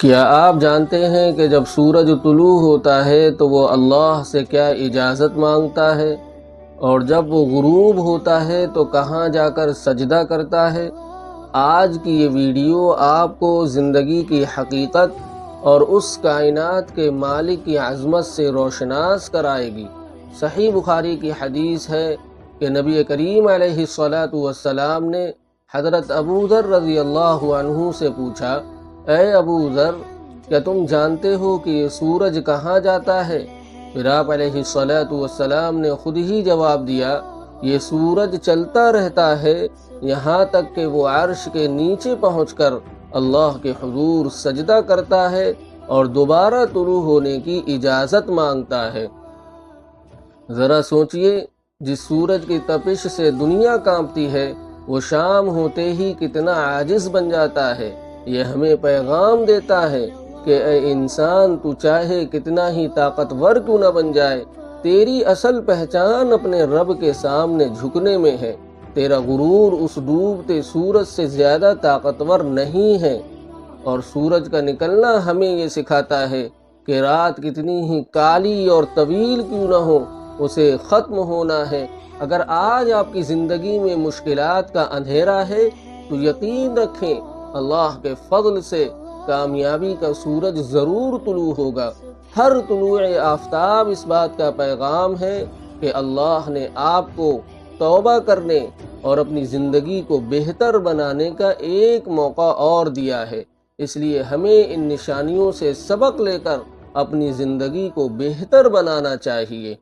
کیا آپ جانتے ہیں کہ جب سورج طلوع ہوتا ہے تو وہ اللہ سے کیا اجازت مانگتا ہے، اور جب وہ غروب ہوتا ہے تو کہاں جا کر سجدہ کرتا ہے؟ آج کی یہ ویڈیو آپ کو زندگی کی حقیقت اور اس کائنات کے مالک کی عظمت سے روشناس کرائے گی۔ صحیح بخاری کی حدیث ہے کہ نبی کریم علیہ الصلاۃ نے حضرت ابو ذر رضی اللہ عنہ سے پوچھا، اے ابو ذر، کیا تم جانتے ہو کہ یہ سورج کہاں جاتا ہے؟ پھر آپ علیہ السلام نے خود ہی جواب دیا، یہ سورج چلتا رہتا ہے یہاں تک کہ وہ عرش کے نیچے پہنچ کر اللہ کے حضور سجدہ کرتا ہے اور دوبارہ طلوع ہونے کی اجازت مانگتا ہے۔ ذرا سوچئے، جس سورج کی تپش سے دنیا کانپتی ہے وہ شام ہوتے ہی کتنا عاجز بن جاتا ہے۔ یہ ہمیں پیغام دیتا ہے کہ اے انسان، تو چاہے کتنا ہی طاقتور کیوں نہ بن جائے، تیری اصل پہچان اپنے رب کے سامنے جھکنے میں ہے۔ تیرا غرور اس ڈوبتے سورج سے زیادہ طاقتور نہیں ہے۔ اور سورج کا نکلنا ہمیں یہ سکھاتا ہے کہ رات کتنی ہی کالی اور طویل کیوں نہ ہو، اسے ختم ہونا ہے۔ اگر آج آپ کی زندگی میں مشکلات کا اندھیرا ہے تو یقین رکھیں اللہ کے فضل سے کامیابی کا سورج ضرور طلوع ہوگا۔ ہر طلوع آفتاب اس بات کا پیغام ہے کہ اللہ نے آپ کو توبہ کرنے اور اپنی زندگی کو بہتر بنانے کا ایک موقع اور دیا ہے۔ اس لیے ہمیں ان نشانیوں سے سبق لے کر اپنی زندگی کو بہتر بنانا چاہیے۔